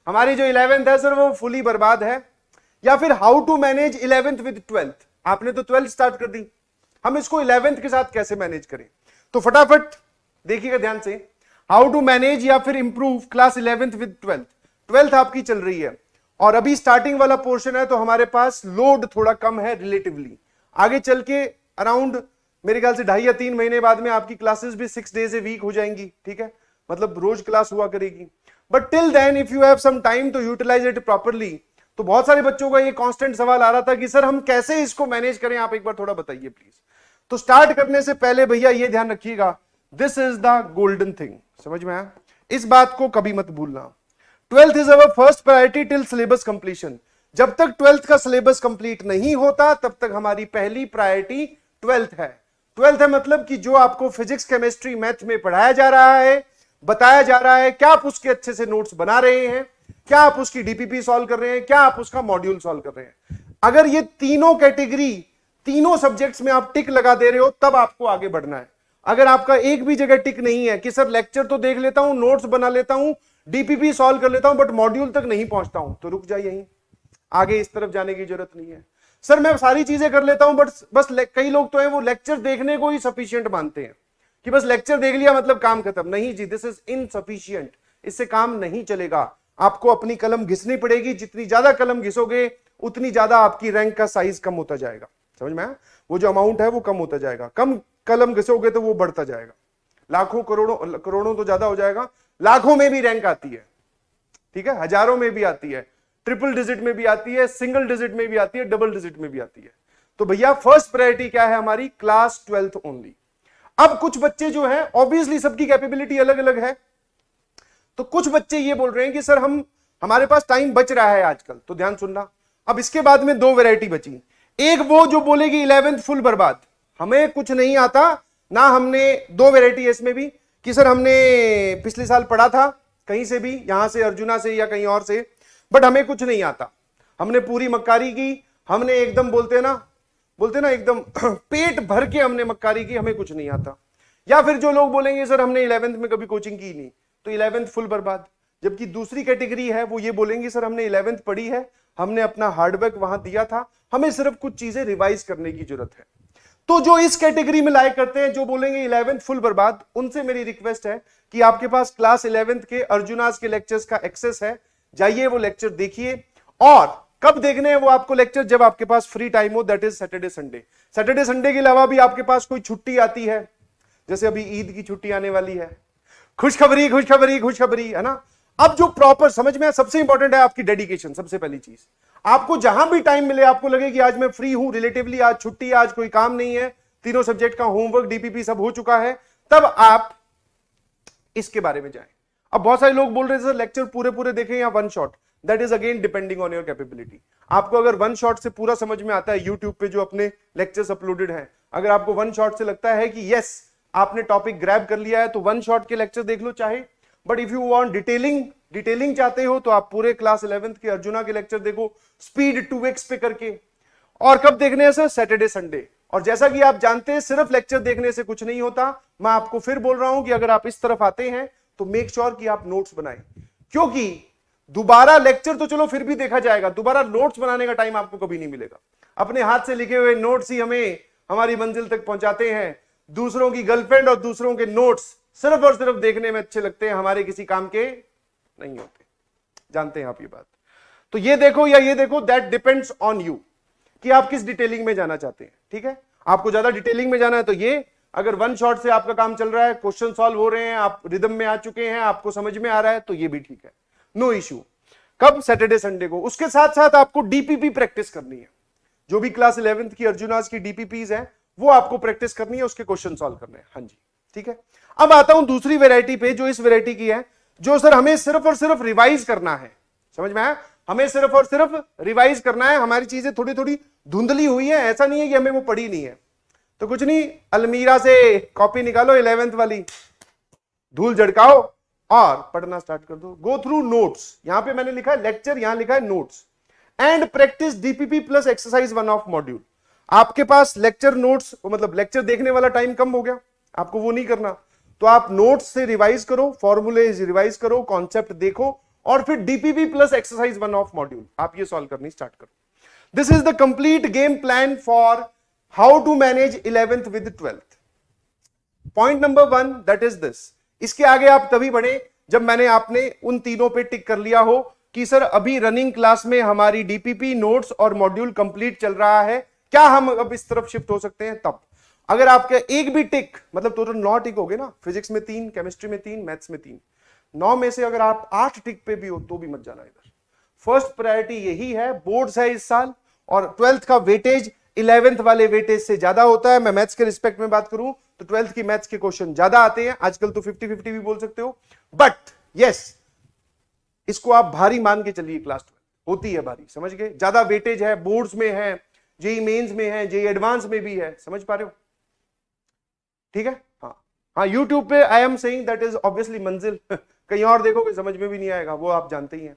हमारी जो 11th है सर वो फुली बर्बाद है, या फिर how to manage 11th with 12th। आपने तो 12th स्टार्ट कर दी, हम इसको 11th के साथ कैसे मैनेज करें। तो फटाफट देखिएगा ध्यान से, हाउ टू मैनेज या फिर improve class 11th with 12th। 12th आपकी चल रही है और अभी स्टार्टिंग वाला पोर्शन है, तो हमारे पास लोड थोड़ा कम है रिलेटिवली। आगे चल के अराउंड मेरे ख्याल से 2.5 या 3 महीने बाद में आपकी क्लासेस भी 6 डेज ए वीक हो जाएंगी, ठीक है, मतलब रोज क्लास हुआ करेगी। But till then if you have some time to utilise it properly. तो बहुत सारे बच्चों का ये कांस्टेंट सवाल आ रहा था कि सर हम कैसे इसको मैनेज करें, आप एक बार थोड़ा बताइए प्लीज। तो स्टार्ट करने से पहले भैया ये ध्यान रखिएगा, this is the golden thing, समझ में आया, इस बात को कभी मत भूलना। 12th is our first priority till syllabus completion. जब तक 12th का सिलेबस कंप्लीट नहीं होता तब तक हमारी पहली प्रायोरिटी 12th है। 12th है मतलब कि जो आपको फिजिक्स केमिस्ट्री मैथ में पढ़ाया जा रहा है, बताया जा रहा है, क्या आप उसके अच्छे से नोट्स बना रहे हैं, क्या आप उसकी डीपीपी सॉल्व कर रहे हैं, क्या आप उसका मॉड्यूल सॉल्व कर रहे हैं। अगर ये तीनों कैटेगरी, तीनों सब्जेक्ट्स में आप टिक लगा दे रहे हो तब आपको आगे बढ़ना है। अगर आपका एक भी जगह टिक नहीं है कि सर लेक्चर तो देख लेता हूं, नोट्स बना लेता हूं, डीपीपी सॉल्व कर लेता हूं, बट मॉड्यूल तक नहीं पहुंचता हूं, तो रुक जाइए यहीं, आगे इस तरफ जाने की जरूरत नहीं है। सर मैं सारी चीजें कर लेता हूं बट बस कई लोग तो हैं वो लेक्चर देखने को ही सफिशिएंट मानते हैं कि बस लेक्चर देख लिया मतलब काम खत्म। नहीं जी, दिस इज इनसफिशिएंट, इससे काम नहीं चलेगा। आपको अपनी कलम घिसनी पड़ेगी, जितनी ज्यादा कलम घिसोगे उतनी ज्यादा आपकी रैंक का साइज कम होता जाएगा, समझ में आया, वो जो अमाउंट है वो कम होता जाएगा। कम कलम घिसोगे तो वो बढ़ता जाएगा, लाखों करोड़ों, करोड़ों तो ज्यादा हो जाएगा, लाखों में भी रैंक आती है, ठीक है, हजारों में भी आती है, ट्रिपल डिजिट में भी आती है, सिंगल डिजिट में भी आती है, डबल डिजिट में भी आती है। तो भैया फर्स्ट प्रायोरिटी क्या है हमारी, क्लास 12th ओनली। अब कुछ बच्चे जो है, ऑब्वियसली सबकी कैपेबिलिटी अलग अलग है, तो कुछ बच्चे ये बोल रहे हैं कि सर हमारे पास टाइम बच रहा है आजकल, तो ध्यान सुनना। अब इसके बाद में दो वैरायटी बची, एक वो जो बोलेगी 11th फुल बर्बाद, हमें कुछ नहीं आता ना, हमने दो वैरायटी है इसमें भी कि सर हमने पिछले साल पढ़ा था कहीं से भी, यहां से अर्जुना से या कहीं और से, बट हमें कुछ नहीं आता, हमने पूरी मक्कारी की, हमने एकदम बोलते ना एकदम पेट भर के हमने मक्कारी की, हमें कुछ नहीं आता। या फिर जो लोग बोलेंगे सर हमने 11th में कभी कोचिंग की नहीं, तो 11th फुल बर्बाद। जबकि दूसरी कैटेगरी है वो ये बोलेंगे सर हमने 11th पढ़ी है, हमने अपना हार्डवर्क वहां दिया था, हमें सिर्फ कुछ चीजें रिवाइज करने की जरूरत है। तो जो इस कैटेगरी में लाइक करते हैं, जो बोलेंगे 11th फुल बर्बाद, उनसे मेरी रिक्वेस्ट है कि आपके पास क्लास 11th के अर्जुनास के लेक्चर्स का एक्सेस है, जाइए वो लेक्चर देखिए। और कब देखने हैं वो आपको लेक्चर, जब आपके पास फ्री टाइम हो, that is Saturday Sunday. Saturday Sunday के अलावा भी आपके पास कोई छुट्टी आती है, जैसे अभी ईद की छुट्टी आने वाली है, खुशखबरी खुशखबरी खुशखबरी, है ना। अब जो प्रॉपर समझ में, सबसे इंपॉर्टेंट है आपकी डेडिकेशन। सबसे पहली चीज, आपको जहां भी टाइम मिले, आपको लगे कि आज मैं फ्री हूं रिलेटिवली, आज छुट्टी, आज कोई काम नहीं है, तीनों सब्जेक्ट का होमवर्क डीपीपी सब हो चुका है, तब आप इसके बारे में जाएं। अब बहुत सारे लोग बोल रहे हैं सर लेक्चर पूरे पूरे देखें या one shot, that is again depending on your capability. आपको अगर वन शॉट से पूरा समझ में आता है, यूट्यूब पे जो अपने लेक्चर्स अपलोडेड हैं, अगर आपको वन शॉट से लगता है कि यस आपने टॉपिक ग्रैब कर लिया है, तो वन शॉट के लेक्चर देख लो चाहे। But if you want detailing चाहते हो तो आप पूरे क्लास 11th के अर्जुना के लेक्चर देखो, स्पीड 2x पे करके। और कब देखने हैं सर, सैटरडे संडे। और जैसा कि आप जानते हैं सिर्फ लेक्चर देखने से कुछ नहीं होता, मैं आपको फिर बोल रहा हूं कि अगर आप इस तरफ आते हैं तो मेक श्योर कि आप नोट्स बनाएं, क्योंकि दोबारा लेक्चर तो चलो फिर भी देखा जाएगा, दोबारा नोट्स बनाने का टाइम आपको कभी नहीं मिलेगा। अपने हाथ से लिखे हुए नोट्स ही हमें हमारी मंजिल तक पहुंचाते हैं। दूसरों की गर्लफ्रेंड और दूसरों के नोट्स सिर्फ और सिर्फ देखने में अच्छे लगते हैं, हमारे किसी काम के नहीं होते, जानते हैं आप ये बात। तो ये देखो या ये देखो, दैट डिपेंड्स ऑन यू कि आप किस डिटेलिंग में जाना चाहते हैं, ठीक है। आपको ज्यादा डिटेलिंग में जाना है तो ये, अगर वन शॉट से आपका काम चल रहा है, क्वेश्चन सॉल्व हो रहे हैं, आप रिदम में आ चुके हैं, आपको समझ में आ रहा है, तो ये भी ठीक है, नो इश्यू। कब, सैटरडे संडे को। उसके साथ साथ आपको डीपीपी प्रैक्टिस करनी है, जो भी क्लास 11th की अर्जुनास की डीपीपीज है वो आपको प्रैक्टिस करनी है, उसके क्वेश्चन सॉल्व करने हैं। हाँ जी, ठीक है। अब आता हूं दूसरी वैरायटी पे, जो इस वैरायटी की है, जो सर हमें सिर्फ और सिर्फ रिवाइज करना है, समझ में आया, हमें सिर्फ और सिर्फ रिवाइज करना है। हमारी चीजें थोड़ी थोड़ी धुंधली हुई है, ऐसा नहीं है कि हमें वो पढ़ी नहीं है, तो कुछ नहीं, अलमीरा से कॉपी निकालो 11th वाली, धूल झड़काओ और पढ़ना स्टार्ट कर दो। गो थ्रू नोट्स, यहां पे मैंने लिखा है लेक्चर, यहां लिखा है notes, and practice DPP plus exercise 1 of module. आपके पास लेक्चर नोट्स, मतलब लेक्चर देखने वाला टाइम कम हो गया, आपको वो नहीं करना, तो आप नोट्स से रिवाइज करो, फॉर्मूले रिवाइज करो, कॉन्सेप्ट देखो, और फिर DPP plus exercise 1 of module, आप ये सॉल्व करनी स्टार्ट करो। This is the complete game plan for how to manage 11th with 12th। Point number 1 that is this. इसके आगे आप तभी बढ़े जब मैंने आपने उन तीनों पे टिक कर लिया हो कि सर अभी रनिंग क्लास में हमारी डीपीपी नोट्स और मॉड्यूल कंप्लीट चल रहा है, क्या हम अब इस तरफ शिफ्ट हो सकते हैं? तब अगर आपका एक भी टिक, मतलब टोटल 9 टिक हो गए ना, फिजिक्स में 3, केमिस्ट्री में 3, मैथ्स में 3, 9 में से अगर आप 8 टिक पे भी हो तो भी मत जाना इधर। फर्स्ट प्रायोरिटी यही है, बोर्ड्स है इस साल और 12th का वेटेज 11th वाले वेटेज से ज्यादा होता है। मैं मैथ्स के रिस्पेक्ट में बात करूं तो 12th की मैथ्स के क्वेश्चन ज्यादा आते हैं, आजकल तो 50-50 भी बोल सकते हो, बट यस इसको आप भारी मान के चलिए, क्लास 12 होती है भारी, समझ गए? ज्यादा वेटेज है, बोर्ड्स में है, जेई मेंस में है, जेई एडवांस में भी है, समझ पा रहे हो? ठीक है। हाँ हाँ, यूट्यूब पे I am saying that is obviously मंजिल कहीं और देखोगे समझ में भी नहीं आएगा, वो आप जानते ही हैं।